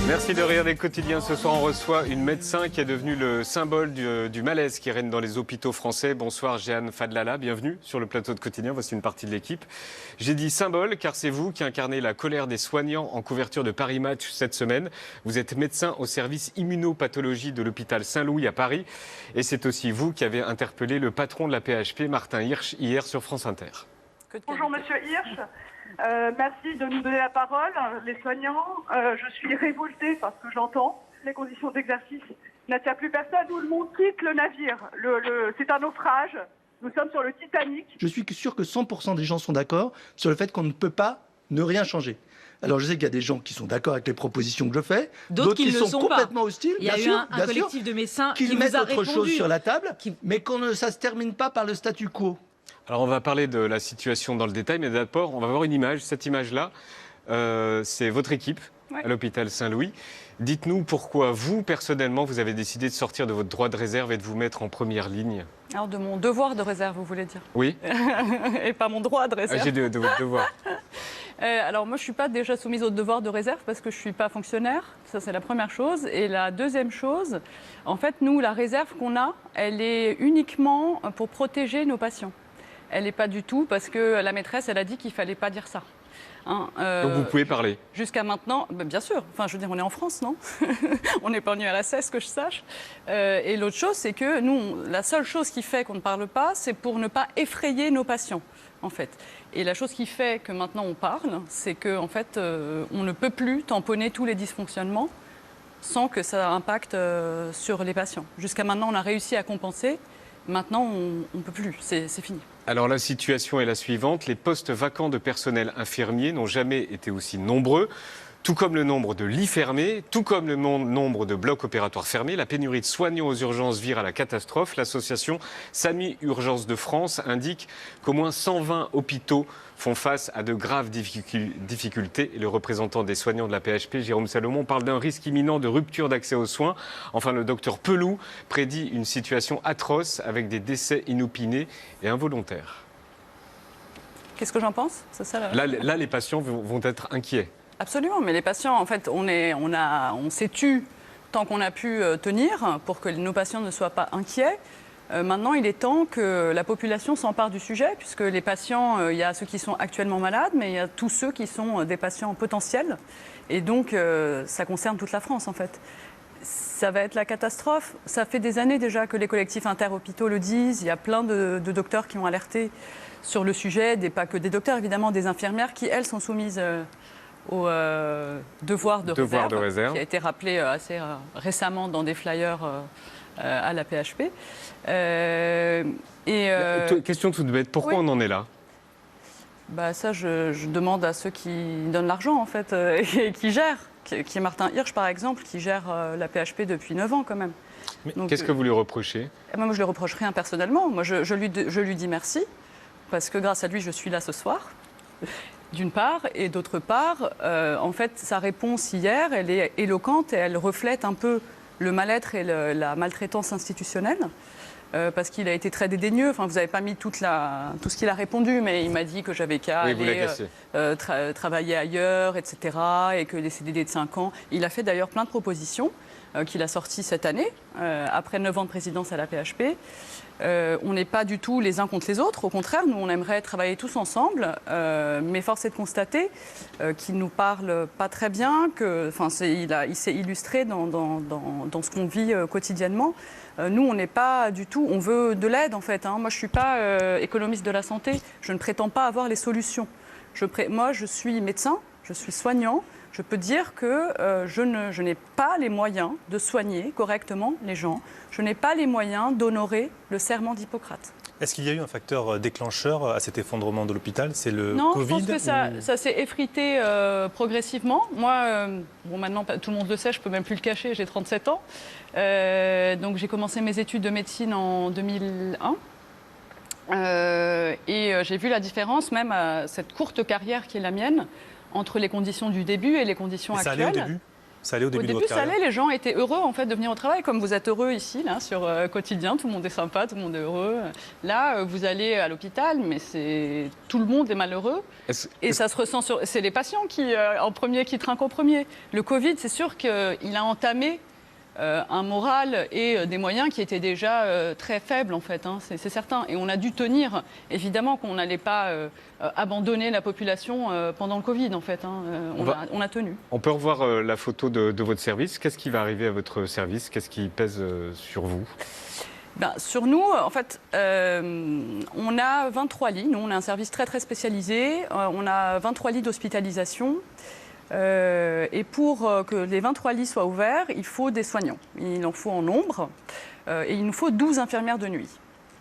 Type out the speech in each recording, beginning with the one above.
Merci de regarder le quotidien. Ce soir, on reçoit une médecin qui est devenue le symbole du malaise qui règne dans les hôpitaux français. Bonsoir, Jeanne Fadlala. Bienvenue sur le plateau de quotidien. Voici une partie de l'équipe. J'ai dit symbole car c'est vous qui incarnez la colère des soignants en couverture de Paris Match cette semaine. Vous êtes médecin au service immunopathologie de l'hôpital Saint-Louis à Paris. Et c'est aussi vous qui avez interpellé le patron de la PHP, Martin Hirsch, hier sur France Inter. Bonjour Monsieur Hirsch. Merci de nous donner la parole. Les soignants, je suis révoltée parce que j'entends les conditions d'exercice. Il n'y a plus personne, tout le monde quitte le navire. C'est un naufrage. Nous sommes sur le Titanic. Je suis sûr que 100% des gens sont d'accord sur le fait qu'on ne peut pas ne rien changer. Alors je sais qu'il y a des gens qui sont d'accord avec les propositions que je fais, d'autres qui sont complètement hostiles. Il y a eu un collectif de médecins qui mettent autre chose sur la table, mais ça ne se termine pas par le statu quo. Alors on va parler de la situation dans le détail, mais d'abord on va voir une image. Cette image-là, c'est votre équipe à l'hôpital Saint-Louis. Dites-nous pourquoi vous, personnellement, vous avez décidé de sortir de votre droit de réserve et de vous mettre en première ligne. Alors de mon devoir de réserve, vous voulez dire? Oui. Et pas mon droit de réserve. J'ai de votre devoir. Alors moi je ne suis pas déjà soumise au devoir de réserve parce que je ne suis pas fonctionnaire, ça c'est la première chose. Et la deuxième chose, en fait nous la réserve qu'on a, elle est uniquement pour protéger nos patients. Elle n'est pas du tout parce que la maîtresse elle a dit qu'il ne fallait pas dire ça. Hein, donc vous pouvez parler. Jusqu'à maintenant, bien sûr. Enfin, je veux dire, on est en France, non? On n'est pas venu à la CES, que je sache. Et l'autre chose, c'est que nous, la seule chose qui fait qu'on ne parle pas, c'est pour ne pas effrayer nos patients, en fait. Et la chose qui fait que maintenant on parle, c'est qu'en fait, on ne peut plus tamponner tous les dysfonctionnements sans que ça impacte sur les patients. Jusqu'à maintenant, on a réussi à compenser. Maintenant, on ne peut plus. C'est fini. Alors la situation est la suivante. Les postes vacants de personnel infirmier n'ont jamais été aussi nombreux. Tout comme le nombre de lits fermés, tout comme le nombre de blocs opératoires fermés, la pénurie de soignants aux urgences vire à la catastrophe. L'association SAMI Urgences de France indique qu'au moins 120 hôpitaux font face à de graves difficultés. Et le représentant des soignants de la PHP, Jérôme Salomon, parle d'un risque imminent de rupture d'accès aux soins. Enfin, le docteur Pelou prédit une situation atroce avec des décès inopinés et involontaires. Qu'est-ce que j'en pense? C'est ça, là, les patients vont être inquiets. Absolument, mais les patients, en fait, on s'est tu tant qu'on a pu tenir pour que nos patients ne soient pas inquiets. Maintenant, il est temps que la population s'empare du sujet, puisque les patients, il y a ceux qui sont actuellement malades, mais il y a tous ceux qui sont des patients potentiels. Et donc, ça concerne toute la France, en fait. Ça va être la catastrophe. Ça fait des années déjà que les collectifs interhôpitaux le disent. Il y a plein de docteurs qui ont alerté sur le sujet, pas que des docteurs, évidemment, des infirmières qui, elles, sont soumises au devoir de réserve, qui a été rappelé assez récemment dans des flyers à la PHP. Question toute bête, pourquoi on en est là? Ça, je demande à ceux qui donnent l'argent, en fait, et qui gèrent, qui est Martin Hirsch, par exemple, qui gère la PHP depuis 9 ans, quand même. Qu'est-ce que vous lui reprochez? Moi, je ne lui reproche rien personnellement. Moi, je lui dis merci, parce que grâce à lui, je suis là ce soir. D'une part, et d'autre part, en fait, sa réponse hier, elle est éloquente et elle reflète un peu le mal-être et la maltraitance institutionnelle, parce qu'il a été très dédaigneux. Enfin, vous n'avez pas mis tout ce qu'il a répondu, mais il m'a dit que j'avais qu'à aller travailler ailleurs, etc., et que les CDD de 5 ans. Il a fait d'ailleurs plein de propositions qu'il a sorties cette année, après 9 ans de présidence à la PHP. On n'est pas du tout les uns contre les autres. Au contraire, nous, on aimerait travailler tous ensemble. Mais force est de constater qu'il ne nous parle pas très bien. Il s'est illustré dans ce qu'on vit quotidiennement. Nous, on n'est pas du tout... On veut de l'aide, en fait. Moi, je ne suis pas économiste de la santé. Je ne prétends pas avoir les solutions. Moi, je suis médecin, je suis soignant. Je peux dire que je n'ai pas les moyens de soigner correctement les gens. Je n'ai pas les moyens d'honorer le serment d'Hippocrate. Est-ce qu'il y a eu un facteur déclencheur à cet effondrement de l'hôpital? C'est le Covid? Non, je pense que ça s'est effrité progressivement. Moi, maintenant, tout le monde le sait, je ne peux même plus le cacher, j'ai 37 ans. Donc j'ai commencé mes études de médecine en 2001. Et j'ai vu la différence, même à cette courte carrière qui est la mienne, entre les conditions du début et les conditions actuelles. Ça allait au début? Ça allait au début de votre ça carrière? allait, les gens étaient heureux en fait de venir au travail, comme vous êtes heureux ici, là, sur Quotidien, tout le monde est sympa, tout le monde est heureux. Là, vous allez à l'hôpital, mais tout le monde est malheureux. Et ça se ressent c'est les patients qui trinquent en premier. Le Covid, c'est sûr qu'il a entamé un moral et des moyens qui étaient déjà très faibles en fait, hein, c'est certain. Et on a dû tenir, évidemment qu'on n'allait pas abandonner la population pendant le Covid en fait, hein, on a tenu. On peut revoir la photo de votre service. Qu'est-ce qui va arriver à votre service? Qu'est-ce qui pèse sur vous? Sur nous, en fait, on a 23 lits. Nous, on a un service très très spécialisé. On a 23 lits d'hospitalisation. Et pour que les 23 lits soient ouverts, il faut des soignants. Il en faut en nombre. Et il nous faut 12 infirmières de nuit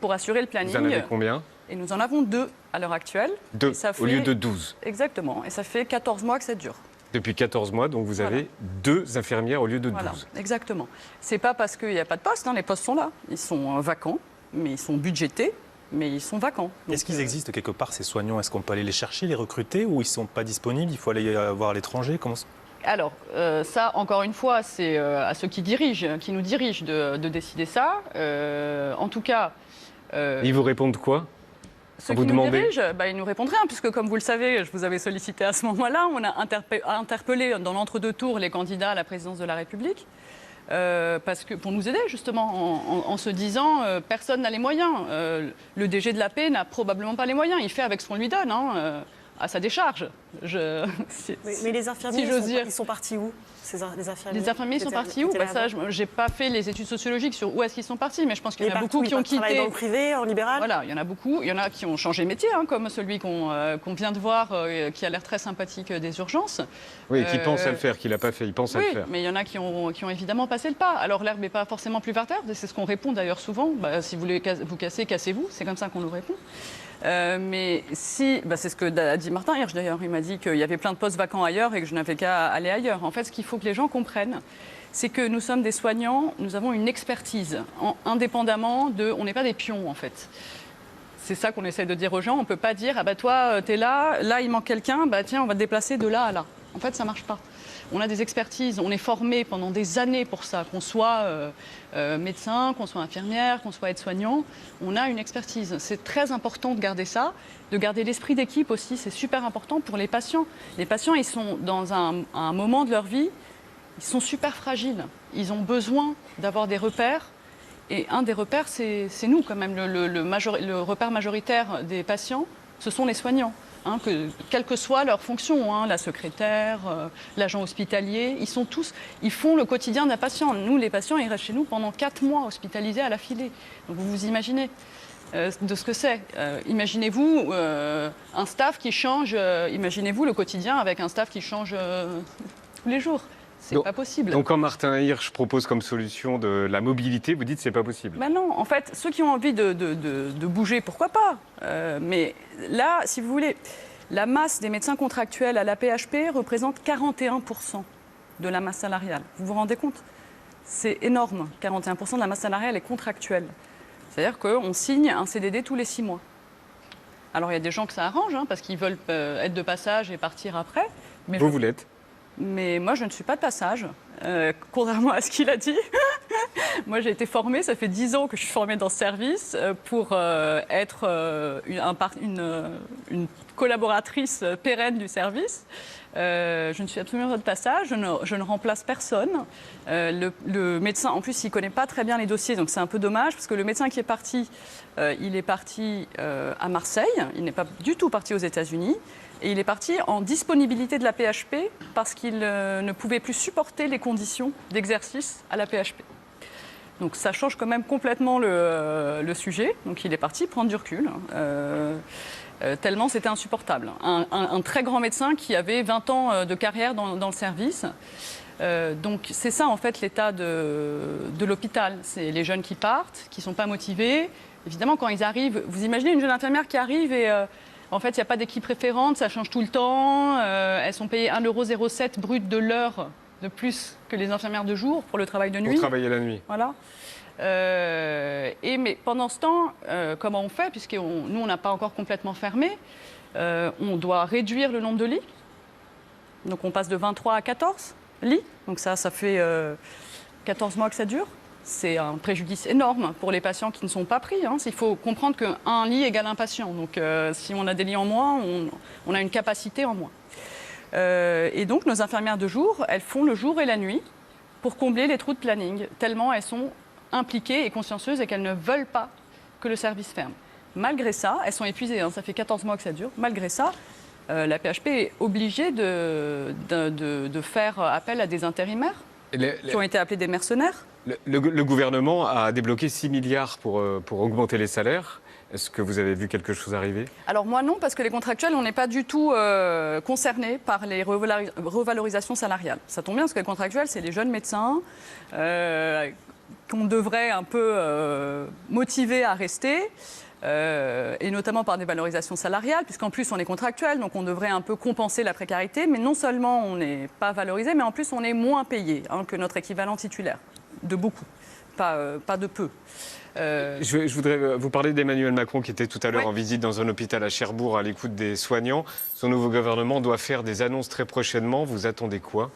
pour assurer le planning. Vous en avez combien? Et nous en avons 2 à l'heure actuelle. 2 au lieu de 12. Exactement. Et ça fait 14 mois que ça dure. Depuis 14 mois, donc vous avez 2 infirmières au lieu de 12. Voilà, exactement. C'est pas parce qu'il n'y a pas de poste, hein, les postes sont là. Ils sont vacants, mais ils sont budgétés. Mais ils sont vacants. Est-ce qu'ils existent quelque part, ces soignants? Est-ce qu'on peut aller les chercher, les recruter, ou ils ne sont pas disponibles? Il faut aller voir à l'étranger? Alors, ça, encore une fois, c'est à ceux qui nous dirigent de décider ça. En tout cas... Ils vous répondent quoi? Ceux qui nous dirigent, ils nous répondent rien, puisque comme vous le savez, je vous avais sollicité à ce moment-là, on a interpellé dans l'entre-deux tours les candidats à la présidence de la République. Parce que pour nous aider justement en se disant personne n'a les moyens. Le DG de la paix n'a probablement pas les moyens. Il fait avec ce qu'on lui donne, à sa décharge. Mais les infirmiers, ils sont partis où? Les infirmiers sont partis où? Ça, je n'ai pas fait les études sociologiques sur où est-ce qu'ils sont partis, mais je pense qu'il y en a beaucoup qui ont quitté. Travaillent dans le privé, en libéral. Voilà, il y en a beaucoup. Il y en a qui ont changé de métier, comme celui qu'on vient de voir, qui a l'air très sympathique des urgences. Oui, qui pense à le faire, qui l'a pas fait. Il pense à le faire. Mais il y en a qui ont évidemment passé le pas. Alors l'herbe n'est pas forcément plus verte. C'est ce qu'on répond d'ailleurs souvent. Si vous voulez vous casser, cassez-vous. C'est comme ça qu'on nous répond. Mais si, c'est ce que a dit Martin Hirsch d'ailleurs. Il m'a dit qu'il y avait plein de postes vacants ailleurs et que je n'avais qu'à aller ailleurs. En fait, ce qu'il faut que les gens comprennent, c'est que nous sommes des soignants, nous avons une expertise, indépendamment de... On n'est pas des pions, en fait. C'est ça qu'on essaie de dire aux gens. On ne peut pas dire, toi, t'es là, il manque quelqu'un, tiens, on va te déplacer de là à là. En fait, ça ne marche pas. On a des expertises, on est formé pendant des années pour ça, qu'on soit médecin, qu'on soit infirmière, qu'on soit aide-soignant. On a une expertise. C'est très important de garder ça, de garder l'esprit d'équipe aussi. C'est super important pour les patients. Les patients, ils sont dans un moment de leur vie, ils sont super fragiles. Ils ont besoin d'avoir des repères. Et un des repères, c'est nous quand même. Le repère majoritaire des patients, ce sont les soignants. Quelle que soit leur fonction, la secrétaire, l'agent hospitalier, ils font le quotidien d'un patient. Nous, les patients, ils restent chez nous pendant 4 mois hospitalisés à l'affilée. Donc vous vous imaginez de ce que c'est. Imaginez-vous un staff qui change, imaginez-vous le quotidien avec un staff qui change tous les jours. C'est pas possible. Donc quand Martin Hirsch propose comme solution de la mobilité, vous dites que c'est pas possible? Non, en fait, ceux qui ont envie de bouger, pourquoi pas? Mais là, si vous voulez, la masse des médecins contractuels à la PHP représente 41% de la masse salariale. Vous vous rendez compte? C'est énorme. 41% de la masse salariale est contractuelle. C'est-à-dire qu'on signe un CDD tous les 6 mois. Alors il y a des gens que ça arrange, parce qu'ils veulent être de passage et partir après. Mais vous l'êtes? Mais moi, je ne suis pas de passage, contrairement à ce qu'il a dit. Moi, j'ai été formée, ça fait 10 ans que je suis formée dans ce service pour être une collaboratrice pérenne du service. Je ne suis absolument pas de passage, je ne remplace personne. Le médecin, en plus, il ne connaît pas très bien les dossiers, donc c'est un peu dommage, parce que le médecin qui est parti, il est parti à Marseille, il n'est pas du tout parti aux États-Unis. Et il est parti en disponibilité de la PHP parce qu'il ne pouvait plus supporter les conditions d'exercice à la PHP. Donc ça change quand même complètement le sujet. Donc il est parti prendre du recul, tellement c'était insupportable. Un très grand médecin qui avait 20 ans de carrière dans le service. Donc c'est ça en fait l'état de l'hôpital. C'est les jeunes qui partent, qui ne sont pas motivés. Évidemment quand ils arrivent, vous imaginez une jeune infirmière qui arrive et... En fait, il n'y a pas d'équipe référente, ça change tout le temps. Elles sont payées 1,07 € brut de l'heure de plus que les infirmières de jour pour le travail de nuit. Pour travailler la nuit. Voilà. Mais pendant ce temps, comment on fait? Puisque nous, on n'a pas encore complètement fermé. On doit réduire le nombre de lits. Donc on passe de 23 à 14. lits. Donc ça fait 14 mois que ça dure. C'est un préjudice énorme pour les patients qui ne sont pas pris. Il faut comprendre qu'un lit égale un patient. Donc si on a des lits en moins, on a une capacité en moins. Et donc nos infirmières de jour, elles font le jour et la nuit pour combler les trous de planning, tellement elles sont impliquées et consciencieuses et qu'elles ne veulent pas que le service ferme. Malgré ça, elles sont épuisées, ça fait 14 mois que ça dure. Malgré ça, la PHP est obligée de faire appel à des intérimaires qui ont été appelés des mercenaires. Le gouvernement a débloqué 6 milliards pour augmenter les salaires. Est-ce que vous avez vu quelque chose arriver? Alors moi non, parce que les contractuels, on n'est pas du tout concernés par les revalorisations salariales. Ça tombe bien, parce que les contractuels, c'est les jeunes médecins qu'on devrait un peu motiver à rester. Et notamment par des valorisations salariales, puisqu'en plus on est contractuel, donc on devrait un peu compenser la précarité, mais non seulement on n'est pas valorisé, mais en plus on est moins payé que notre équivalent titulaire, de beaucoup, pas de peu. Je voudrais vous parler d'Emmanuel Macron qui était tout à l'heure en visite dans un hôpital à Cherbourg à l'écoute des soignants. Son nouveau gouvernement doit faire des annonces très prochainement. Vous attendez quoi?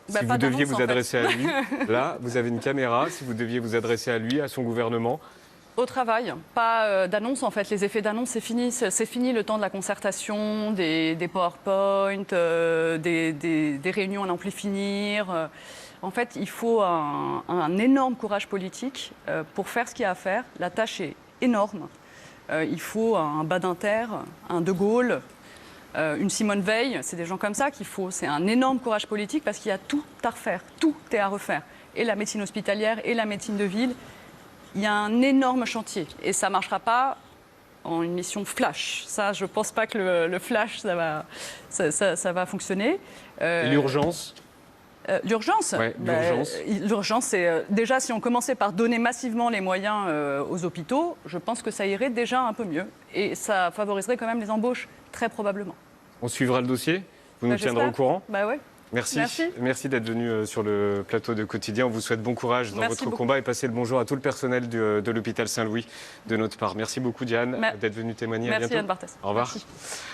Si vous deviez vous adresser à lui, là, vous avez une caméra, si vous deviez vous adresser à lui, à son gouvernement. Au travail, pas d'annonce en fait. Les effets d'annonce, c'est fini. C'est fini le temps de la concertation, des PowerPoint, des réunions à n'en plus finir. En fait, il faut un énorme courage politique pour faire ce qu'il y a à faire. La tâche est énorme. Il faut un Badinter, un De Gaulle, une Simone Veil. C'est des gens comme ça qu'il faut. C'est un énorme courage politique parce qu'il y a tout à refaire. Tout est à refaire. Et la médecine hospitalière et la médecine de ville. Il y a un énorme chantier et ça ne marchera pas en une mission flash. Ça, je ne pense pas que le flash, ça va fonctionner. Et l'urgence? L'urgence, ouais, l'urgence, c'est déjà si on commençait par donner massivement les moyens aux hôpitaux, je pense que ça irait déjà un peu mieux et ça favoriserait quand même les embauches, très probablement. On suivra le dossier? Vous nous tiendrez au courant? Ouais. Merci d'être venu sur le plateau de Quotidien. On vous souhaite bon courage dans votre combat et passez le bonjour à tout le personnel de l'hôpital Saint-Louis de notre part. Merci beaucoup Diane d'être venue témoigner. Merci à bientôt. Anne Barthès. Au revoir. Merci.